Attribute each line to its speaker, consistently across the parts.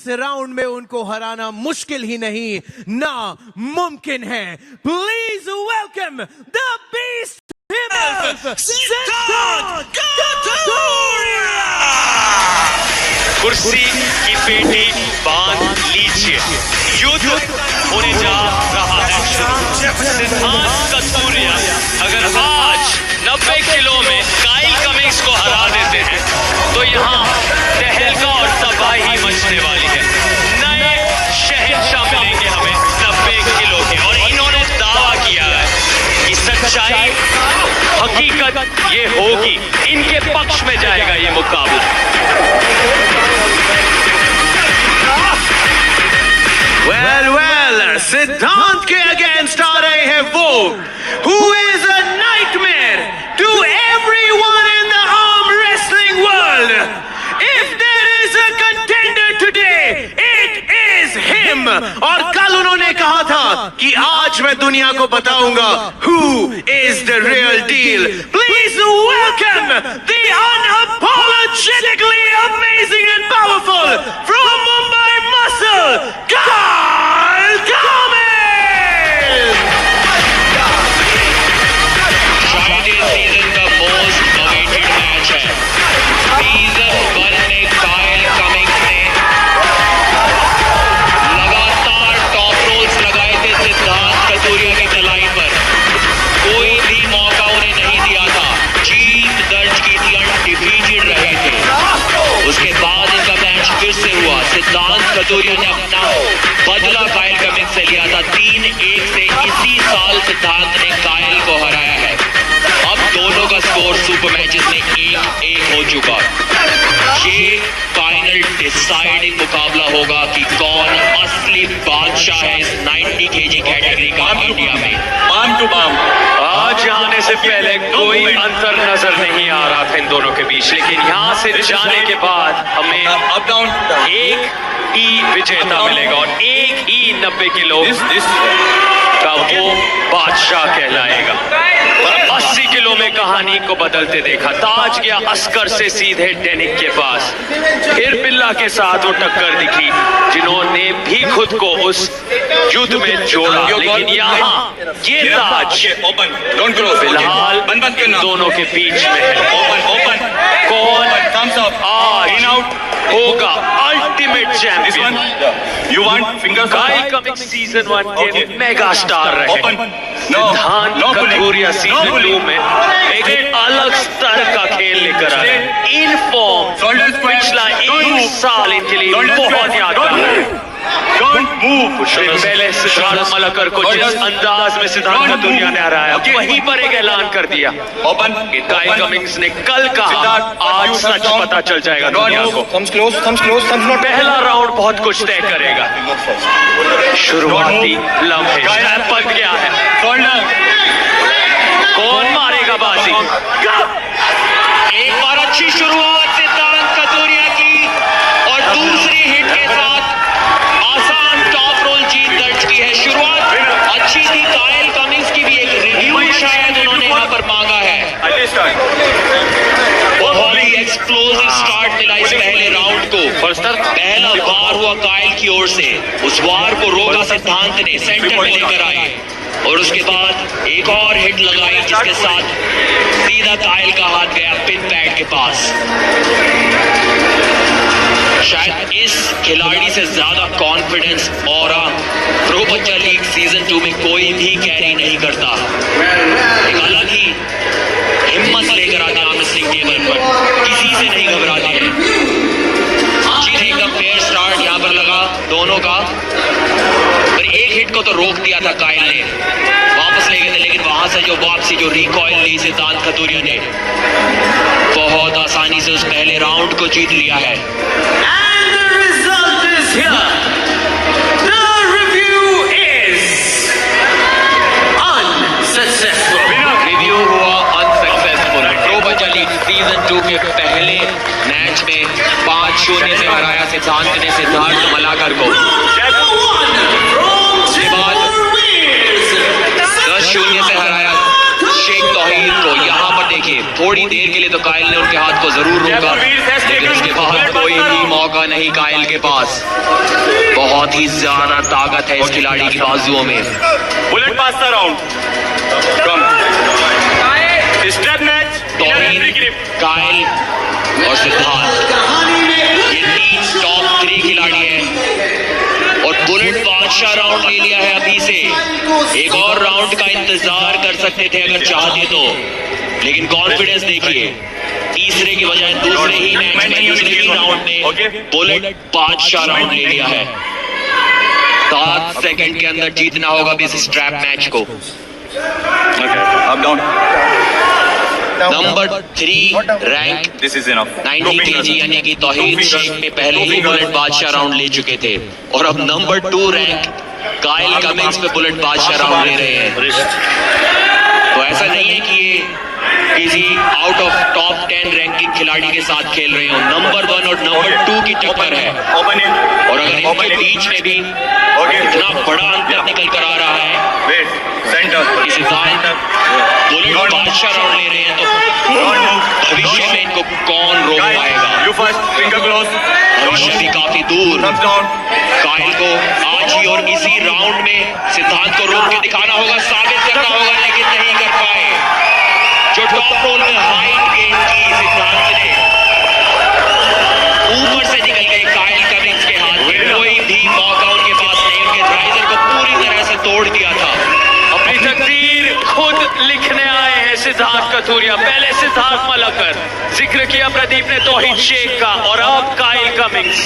Speaker 1: इस राउंड में उनको हराना मुश्किल ही नहीं, ना मुमकिन है। प्लीज वेलकम द बीस्ट सिद्धांत कटोरिया।
Speaker 2: कुर्सी की पेटी बांध लीजिए, युद्ध होने जा रहा है शुरू। सिद्धांत कटोरिया अगर आज 90 किलो में काइल कमिंस को हरा देते हैं तो यहाँ तहलका और तबाही मचने वाली है। नए शहंशाह मिलेंगे हमें 90 किलो के, और इन्होंने दावा किया है कि सच्चाई हकीकत ये होगी, इनके पक्ष में जाएगा ये मुकाबला।
Speaker 1: वेल सिद्धांत के अगेंस्ट आ रहे हैं वो who is a nightmare to everyone in the arm wrestling world. If there is a contender today, it is him. और कल उन्होंने कहा था कि आज मैं दुनिया को बताऊंगा who is the real deal. Please welcome the unapologetically amazing and powerful from Mumbai Muscle, Kyle Cummins.
Speaker 2: Season का मोस्ट अवेटेड मैच है। सीजन 1 में काइल कमिंस ने लगातार टॉप रोल्स लगाए थे सिद्धांत कटोरिया की कलाई पर, कोई भी मौका उन्हें नहीं दिया था, जीत दर्ज की थी, अनडिफीटेड रहे थे। उसके बाद इनका मैच फिर से हुआ, सिद्धांत कटोरिया ने अपना बदला काइल कमिंस से लिया था। 3-1 से इसी साल सिद्धांत ने काइल को हराया है। अब दोनों का स्कोर सुपर मैचेस में 1-1 हो चुका। ये फाइनल डिसाइडिंग मुकाबला होगा कि कौन असली बादशाह है इस 90 केजी कैटेगरी का इंडिया में। बाम टू बाम। आज आने से पहले कोई अंतर नजर नहीं आ रहा था इन दोनों के बीच, लेकिन यहाँ से जाने के बाद हमें अप डाउन एक ही विजेता मिलेगा और एक ही 90 किलो का वो बादशाह कहलाएगा। 80 किलो में कहानी को बदलते देखा, ताज गया अस्कर से सीधे डेनिक के पास, फिर बिल्ला के साथ वो टक्कर दिखी जिन्होंने भी खुद को उस युद्ध में जोड़ा, लेकिन यहाँ ये ताज फिलहाल दोनों के बीच में है। कौन आज होगा ultimate champion? Kyle Cummins season 1 के मेगा स्टार रहे, सिद्धांत कटोरिया सीजन 2 में एक अलग स्तर का खेल लेकर आए। इन फॉर्म पिछला 1 साल इनके लिए बहुत यादगार। पहले सिद्धांत मलकर को जिस अंदाज में सिद्धांत कटोरिया ने हराया, वहीं पर एक ऐलान कर दिया कि काइल कमिंस ने कल कहा, आज सच पता चल जाएगा दुनिया को। पहला राउंड बहुत कुछ तय करेगा। शुरुआती लम्हे बन गया है, कौन मारेगा बाजी? एक बार अच्छी शुरुआत सिद्धांत कटोरिया की और दूसरी हिट के साथ आसान टॉप रोल जीत दर्ज की है। शुरुआत अच्छी थी काइल कमिंस की भी, एक रिव्यू शायद उन्होंने यहाँ पर मांगा है। बहुत ही एक्सप्लोसिव स्टार्ट मिला इस पहले राउंड को, और पहला वार हुआ काइल की ओर से, उस वार को रोका सिद्धांत ने, सेंटर में लेकर आए और उसके बाद एक और हिट लगाई जिसके साथ सीधा काइल का हाथ गया पिन पैड के पास। शायद इस खिलाड़ी से ज्यादा कॉन्फिडेंस और प्रो बच्चा लीग सीजन 2 में कोई भी कैरी नहीं करता। एक अलग ही हिम्मत लेकर आते हैं सिंह टेबल पर, किसी से नहीं घबराते हैं। जी एकदम फेयर स्टार्ट यहाँ पर लगा दोनों का, पर एक हिट को तो रोक दिया था काइल ने, वापस ले गए थे, लेकिन वहां से जो वापसी, जो रिकॉइल ली सिद्धांत कटोरिया ने, बहुत आसानी से उस पहले राउंड को जीत लिया है।
Speaker 1: And the result is here. The review is unsuccessful.
Speaker 2: Review हुआ अनसक्सेसफुल। प्रो बच्चा लीग सीजन 2 के पहले मैच में 5-0 से हराया सिद्धांत ने सिद्धार्थ मलाकर को। उसके बाद 10-0 से हराया शेख तौहीद को यहाँ पर देखिए, थोड़ी देर के लिए तो कायल ने उनके हाथ को जरूर रोका, लेकिन उसके बाद कोई भी मौका नहीं कायल के पास। बहुत ही ज्यादा ताकत है इस खिलाड़ी की बाजुओं में।
Speaker 3: Bullet pass the round, come step match,
Speaker 2: Tauheed, कायल और सिद्धार्थ, ये 3 टॉप 3 खिलाड़ी हैं और बुलेट बादशाह राउंड ले लिया है अभी से। एक और राउंड का इंतजार कर सकते थे अगर चाहते तो, लेकिन कॉन्फिडेंस देखिए, तीसरे की बजाय दूसरे ही मैच में, दूसरे ही राउंड में बुलेट बादशाह राउंड ले लिया है। 7 सेकंड के अंदर जीतना होगा इस स्ट्रैप मैच को।
Speaker 3: Up down,
Speaker 2: number 3 rank
Speaker 3: this is enough,
Speaker 2: 90 kg यानी कि तौहीद शेख में पहले ही बुलेट बादशाह राउंड ले चुके थे और अब नंबर 2 रैंक कायल कमिंस पे बुलेट बादशाह राउंड ले रहे हैं। तो ऐसा नहीं है कि ये किसी आउट ऑफ टॉप 10 रैंकिंग खिलाड़ी के साथ खेल रहे हो, नंबर 1 और नंबर 2 की टक्कर है। और अगर इनके बीच में भी इतना बड़ा अंतर निकल कर आ रहा है कि सिद्धार्थ बुलेट बादशाह राउंड ले रहे हैं, तो भविष्य में इनको कौन रोक पाएगा? भविष्य भी काफी दूर। कायल को आज ही और इसी राउंड में सिद्धार्थ को रोक के दिखाना होगा, साबित करना होगा, लेकिन नहीं कर पाए। जो टॉप रोल में हाइट गेन की सिद्धार्थ ने, ऊपर से निकल गए कायल कमिंस के हाथ में, कोई भी मौका उनके पास नहीं। उनके राइजर को पूरी तरह से तोड़ दिया था।
Speaker 1: अपनी तकदीर खुद लिखने आए हैं सिद्धार्थ कथूरिया। पहले सिद्धार्थ मलकर, जिक्र किया प्रदीप ने तौहीद शेख का, और अब कायल कमिंस।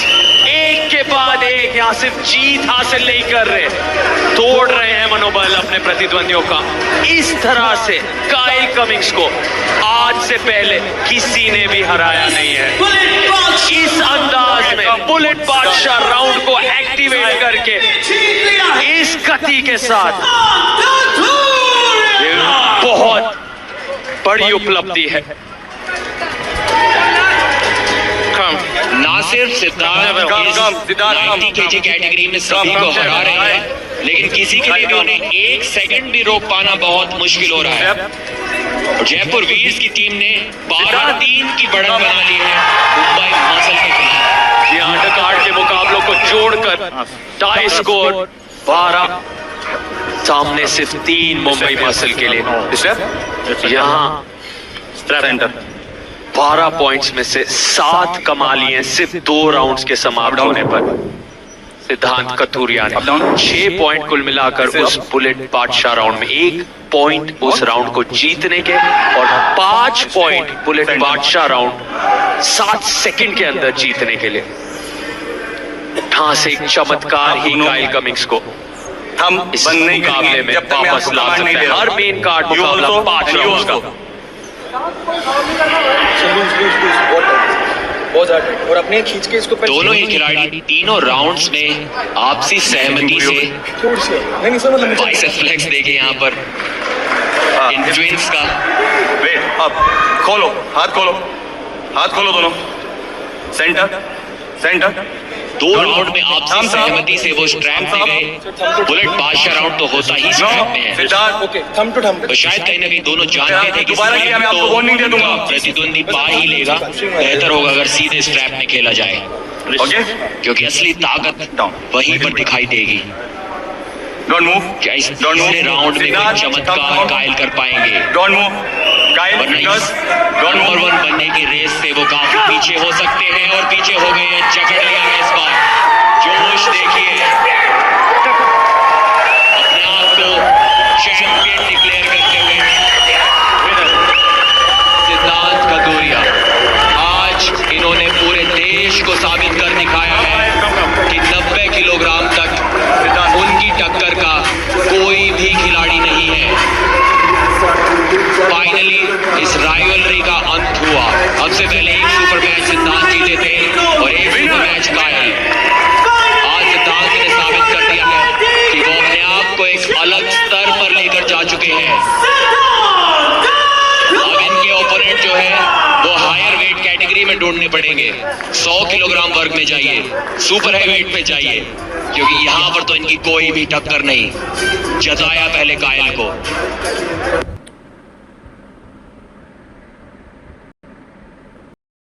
Speaker 1: एक के बाद एक यहाँ सिर्फ जीत हासिल नहीं कर रहे, तोड़ रहे हैं मनोबल अपने प्रतिद्वंदियों का। इस तरह से कायल कमिंस को आज से पहले किसी ने भी हराया नहीं है। इस अंदाज में बुलेट बादशाह राउंड को एक्टिवेट करके इस गति के साथ ये बहुत बड़ी उपलब्धि है।
Speaker 2: ना सिर्फ सिद्धार्थ 90 kg कैटेगरी में सभी को हरा रहे हैं, लेकिन किसी के लिए भी उन्हें 1 सेकंड भी रोक पाना बहुत मुश्किल हो रहा है। और जयपुर वीर्स की टीम ने 12-3 की बढ़त बना ली है मुंबई मसल के खिलाफ।
Speaker 1: ये अंडरकार्ड के मुकाबलों को जोड़कर टाई स्कोर 12, सामने सिर्फ 3 मुंबई मसल के लिए। यहाँ 12 पॉइंट्स में से 7 कमा लिए सिर्फ 2 राउंड्स के समाप्त होने पर। सिद्धार्थ कथूरिया ने 6 पॉइंट कुल मिलाकर उस बुलेट बादशाह राउंड में, 1 पॉइंट उस राउंड को जीतने के और 5 पॉइंट बुलेट बादशाह राउंड 7 सेकंड के अंदर जीतने के लिए। यहाँ से एक चमत्कार ही कायल कमिंस को
Speaker 3: हम
Speaker 1: इस मुकाबले में वापस ला सकते हैं। हर मेन कार्ड मुकाबला 5 राउंड्स का।
Speaker 4: और अपने खींच के इसको
Speaker 2: दोनों ही खिलाड़ी तीनों राउंड्स में आपसी सहमति से बाइसेप्स फ्लेक्स देखे यहाँ पर इन ट्विंस का।
Speaker 3: वेट अब खोलो, हाथ खोलो, हाथ खोलो दोनों, सेंटर सेंटर।
Speaker 2: 2 राउंड में आपसी सहमति से वो स्ट्रैप पे गए। बुलेट बादशाह राउंड तो होता ही स्ट्रैप में है, तो शायद कहीं ना कहीं दोनों जानते थे कि स्ट्रैप तो प्रतिद्वंदी पा ही लेगा। बेहतर होगा अगर सीधे स्ट्रैप में खेला जाए, क्योंकि असली ताकत वहीं पर दिखाई देगी।
Speaker 3: डोंट मूव,
Speaker 2: क्या इस तीसरे राउंड में कोई चमत्कार कायल कर पाएंगे?
Speaker 3: डोंट मूव,
Speaker 2: नंबर 1 बनने की रेस से वो काफी पीछे हो सकते हैं और पीछे हो गए हैं। जकड़ लिया है इस बार। जोश देखिए, अपने आप को चैंपियन डिक्लेयर करते हुए सिद्धार्थ कथूरिया। आज इन्होंने पूरे देश को साबित कर दिखाया है कि 90 किलोग्राम तक उनकी टक्कर का कोई भी खिलाड़ी नहीं है। फाइनली इस राइवलरी का अंत हुआ। अब से पहले एक सुपर मैच सिद्धार्थ जीते थे और एक सुपर मैच कायल। आज सिद्धार्थ ने साबित कर दिया है कि वो अपने आप को एक अलग स्तर पर लेकर जा चुके हैं। अब इनके ओपोनेंट जो है वो हायर वेट कैटेगरी में ढूंढने पड़ेंगे। 100 किलोग्राम वर्ग में जाइए, सुपर हाई वेट पे जाइए, क्योंकि यहाँ पर तो इनकी कोई भी टक्कर नहीं। जताया पहले कायल को।